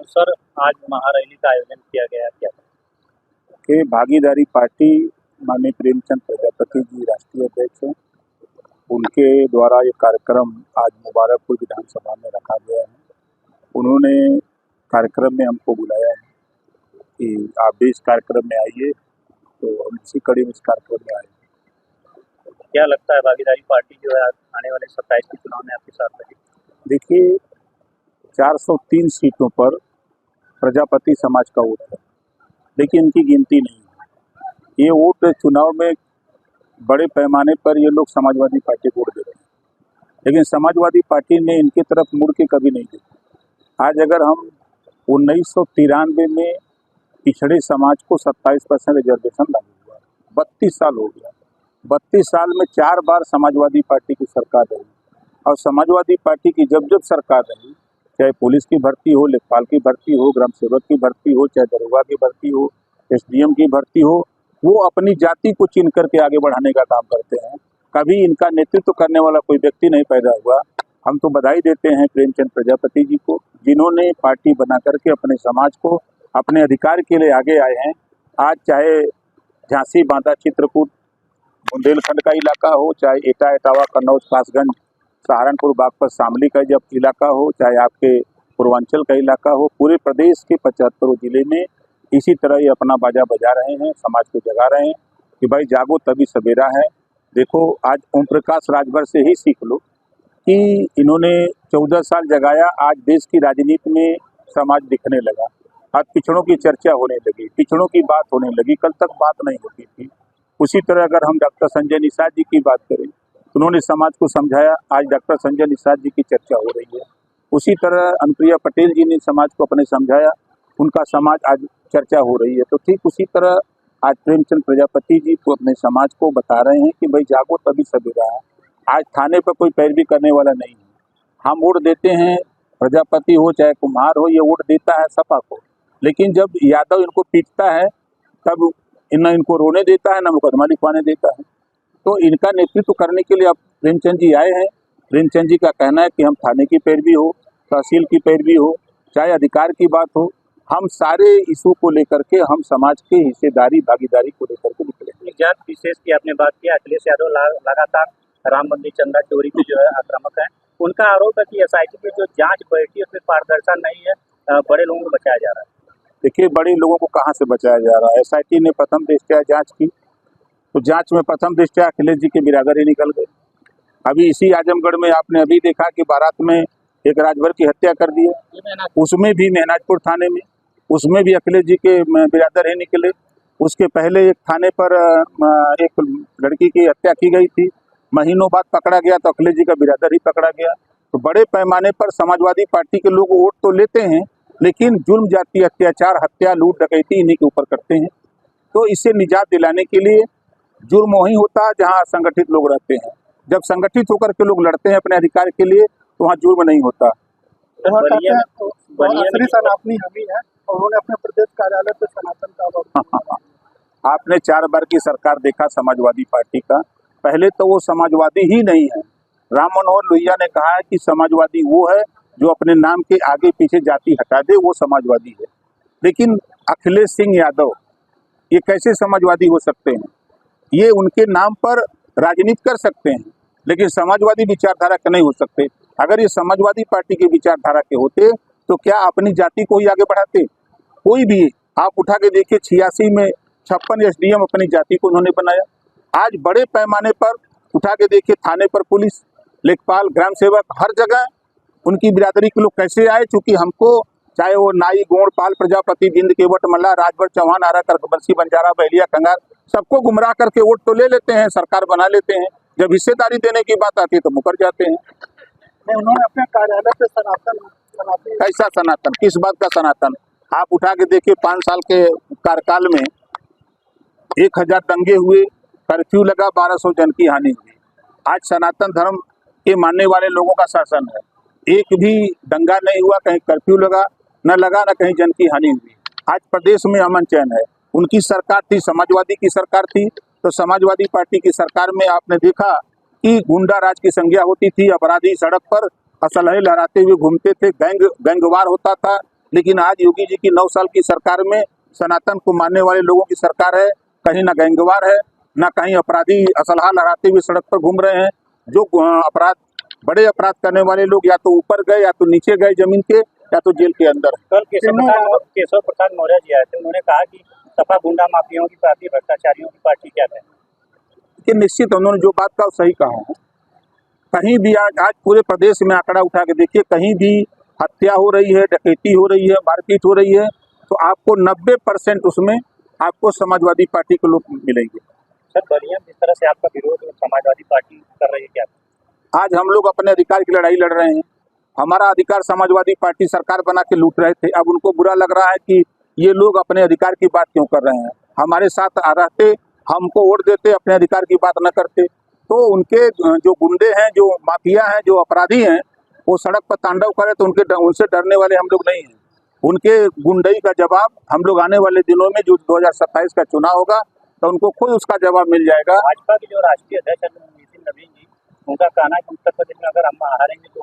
Sir, आज महारैली का आयोजन किया गया क्या? के भागीदारी पार्टी माननीय प्रेमचंद प्रजापति जी राष्ट्रीय अध्यक्ष हैं। उनके द्वारा ये कार्यक्रम आज मुबारकपुर विधानसभा में रखा गया है। उन्होंने कार्यक्रम में हमको बुलाया है कि आप भी इस कार्यक्रम में आइए, तो हम इसी कड़ी में इस कार्यक्रम में आए। क्या लगता है भागीदारी पार्टी जो है आने वाले 27 के चुनाव में आपके साथ रहेगी? देखिए, 403 सीटों पर प्रजापति समाज का वोट है, लेकिन इनकी गिनती नहीं है। ये वोट चुनाव में बड़े पैमाने पर ये लोग समाजवादी पार्टी को वोट दे रहे हैं, लेकिन समाजवादी पार्टी ने इनकी तरफ मुड़ के कभी नहीं देखा। आज अगर हम 1993 में पिछड़े समाज को 27% रिजर्वेशन लागू हुआ, 32 साल हो गया। 32 साल में 4 बार समाजवादी पार्टी की सरकार रही, और समाजवादी पार्टी की जब जब सरकार रही, चाहे पुलिस की भर्ती हो, लेखपाल की भर्ती हो, ग्राम सेवक की भर्ती हो, चाहे दरोगा की भर्ती हो, एसडीएम की भर्ती हो, वो अपनी जाति को चिन्ह करके आगे बढ़ाने का काम करते हैं। कभी इनका नेतृत्व करने वाला कोई व्यक्ति नहीं पैदा हुआ। हम तो बधाई देते हैं प्रेमचंद प्रजापति जी को, जिन्होंने पार्टी बना करके अपने समाज को अपने अधिकार के लिए आगे आए हैं। आज चाहे झांसी, बांदा, चित्रकूट, बुंदेलखंड का इलाका हो, चाहे एटा, इटावा, कन्नौज, कासगंज, सहारनपुर, बागपत, शामली का जब इलाका हो, चाहे आपके पूर्वांचल का इलाका हो, पूरे प्रदेश के 75 जिले में इसी तरह ये अपना बाजा बजा रहे हैं, समाज को जगा रहे हैं कि भाई जागो तभी सवेरा है। देखो, आज ओम प्रकाश राजभर से ही सीख लो कि इन्होंने 14 साल जगाया, आज देश की राजनीति में समाज दिखने लगा। आज पिछड़ों की चर्चा होने लगी, पिछड़ों की बात होने लगी, कल तक बात नहीं होती थी। उसी तरह अगर हम डॉक्टर संजय निषाद जी की बात करें, उन्होंने समाज को समझाया, आज डॉक्टर संजय निषाद जी की चर्चा हो रही है। उसी तरह अनुप्रिया पटेल जी ने समाज को अपने समझाया, उनका समाज आज चर्चा हो रही है। तो ठीक उसी तरह आज प्रेमचंद प्रजापति जी को अपने समाज को बता रहे हैं कि भाई जागो तभी सवेरा है। आज थाने पर कोई पैरवी करने वाला नहीं है। हम वोट देते हैं, प्रजापति हो चाहे कुम्हार हो, ये वोट देता है सपा को, लेकिन जब यादव इनको पीटता है तब न इनको रोने देता है, न मुकदमा लिखवाने देता है। तो इनका नेतृत्व करने के लिए अब प्रेमचंद जी आए हैं। प्रेमचंद जी का कहना है कि हम थाने की पैरवी हो, तहसील की पैरवी हो, चाहे अधिकार की बात हो, हम सारे इशू को लेकर के हम समाज के हिस्सेदारी भागीदारी को लेकर के निकले। जात विशेष की आपने बात की, अखिलेश यादव लगातार राम मंदिर चंदा चोरी के जो है आक्रामक है। उनका आरोप है कि एसआईटी की जो जांच बैठी है उसमें पारदर्शिता नहीं है, बड़े लोगों को बचाया जा रहा है। देखिए, बड़े लोगों को कहाँ से बचाया जा रहा है? एसआईटी ने प्रथम दृष्टया जांच की, तो जांच में प्रथम दृष्टया अखिलेश जी के बिरादर ही निकल गए। अभी इसी आजमगढ़ में आपने अभी देखा कि बारात में एक राजभर की हत्या कर दी है, उसमें भी मेहनाजपुर थाने में, उसमें भी अखिलेश जी के बिरादर ही निकले। उसके पहले एक थाने पर एक लड़की की हत्या की गई थी, महीनों बाद पकड़ा गया तो अखिलेश जी का बिरादर ही पकड़ा गया। तो बड़े पैमाने पर समाजवादी पार्टी के लोग वोट तो लेते हैं, लेकिन जुल्म, जाति, अत्याचार, हत्या, लूट, डकैती इन्हीं के ऊपर करते हैं। तो इससे निजात दिलाने के लिए जुर्म वहीं होता है जहाँ संगठित लोग रहते हैं। जब संगठित होकर के लोग लड़ते हैं अपने अधिकार के लिए, तो वहाँ जुर्म नहीं होता। सनातनी हमी है, उन्होंने अपने प्रदेश कार्यालय पे सनातन का आपने 4 बार की सरकार देखा समाजवादी पार्टी का। पहले तो वो समाजवादी ही नहीं है। राम मनोहर लोहिया ने कहा है कि समाजवादी वो है जो अपने नाम के आगे पीछे जाति हटा दे, वो समाजवादी है। लेकिन अखिलेश सिंह यादव ये कैसे समाजवादी हो सकते हैं? ये उनके नाम पर राजनीति कर सकते हैं, लेकिन समाजवादी विचारधारा के नहीं हो सकते। अगर ये समाजवादी पार्टी की विचारधारा के होते तो क्या अपनी जाति को ही आगे बढ़ाते? कोई भी आप उठा के देखिए, 86 में 56 एसडीएम अपनी जाति को उन्होंने बनाया। आज बड़े पैमाने पर उठा के देखिए, थाने पर पुलिस, लेखपाल, ग्राम सेवक, हर जगह उनकी बिरादरी के लोग कैसे आए? चूंकि हमको चाहे वो नाई, गोंड, पाल, प्रजापति, बिंद, केवट, मल्ला, राजभर, चौहान, आरा, करकबंसी, बंजारा, बहलिया, कंगार, सबको गुमराह करके वोट तो ले लेते हैं, सरकार बना लेते हैं। जब हिस्सेदारी देने की बात आती है तो मुकर जाते हैं। उन्होंने अपने कार्यालय पे सनातन कैसा सनातन? किस बात का सनातन? आप उठा के देखिए, 5 साल के कार्यकाल में 1000 दंगे हुए, कर्फ्यू लगा, 1200 जन की हानि हुई। आज सनातन धर्म के मानने वाले लोगों का शासन है, एक भी दंगा नहीं हुआ, कहीं कर्फ्यू लगा न कहीं जन की हानि हुई। आज प्रदेश में अमन चैन है। उनकी सरकार थी, समाजवादी की सरकार थी, तो समाजवादी पार्टी की सरकार में आपने देखा कि गुंडा राज की संज्ञा होती थी, अपराधी सड़क पर असलहे लहराते हुए घूमते थे, गैंगवार होता था, लेकिन आज योगी जी की 9 साल की सरकार में सनातन को मानने वाले लोगों की सरकार है। कहीं ना गैंगवार है, ना कहीं अपराधी असलहा लहराते हुए सड़क पर घूम रहे हैं। जो अपराध बड़े अपराध करने वाले लोग या तो ऊपर गए या तो नीचे गए जमीन के, या तो जेल के अंदर। कल केशव प्रसाद मौर्य जी आए थे, उन्होंने कहा कि सपा गुंडा माफियाओं की पार्टी, भ्रष्टाचारियों की पार्टी क्या है कि निश्चित उन्होंने जो बात कहा सही कहा है। कहीं भी आज पूरे प्रदेश में आंकड़ा उठा के देखिए, कहीं भी हत्या हो रही है, डकैती हो रही है, मारपीट हो रही है, तो आपको 90% उसमें आपको समाजवादी पार्टी के लोग मिलेंगे। सर बढ़िया, जिस तरह से आपका विरोध समाजवादी पार्टी कर रही है, क्या आज हम लोग अपने अधिकार की लड़ाई लड़ रहे हैं। हमारा अधिकार समाजवादी पार्टी सरकार बना के लूट रहे थे, अब उनको बुरा लग रहा है कि ये लोग अपने अधिकार की बात क्यों कर रहे हैं। हमारे साथ रहते, हमको वोट देते, अपने अधिकार की बात न करते, तो उनके जो गुंडे हैं, जो माफिया हैं, जो अपराधी हैं, वो सड़क पर तांडव करे तो उनसे डरने वाले हम लोग नहीं हैं। उनके गुंडई का जवाब हम लोग आने वाले दिनों में जो 2027 का चुनाव होगा तो उनको खुद उसका जवाब मिल जाएगा। भाजपा के जो राष्ट्रीय अध्यक्ष नितिन नवीन जी, उनका कहना है कि उत्तर प्रदेश में अगर हम हारेंगे तो